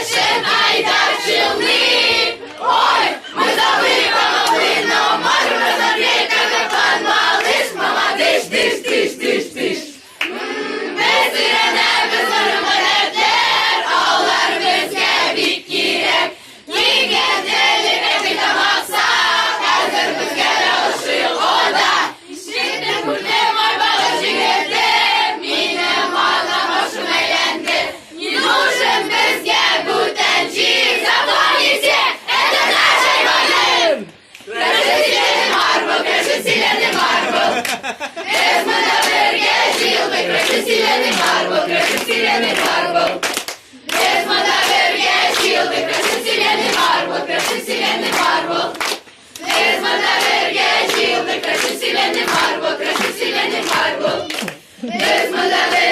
ще найдачили. Ой, ми заливали на мармур, заб'єка, де пан малиш, мама, диш, диш, диш, диш, диш. Без сирене, без нормалетер, алар безге біккірек, ніген деліне бітамаса, казер безге рашил ода. Şimdi burada var balacıgede, mine mala başım eğlendi. Нужен безге butenci, zaplanice, это наша война. Краши marble, краши marble. Без мана verge жил, краши marble, краши marble. Без мана verge жил, краши marble, краши marble. Без мана verge жил, краши marble, краши marble. Без мана verge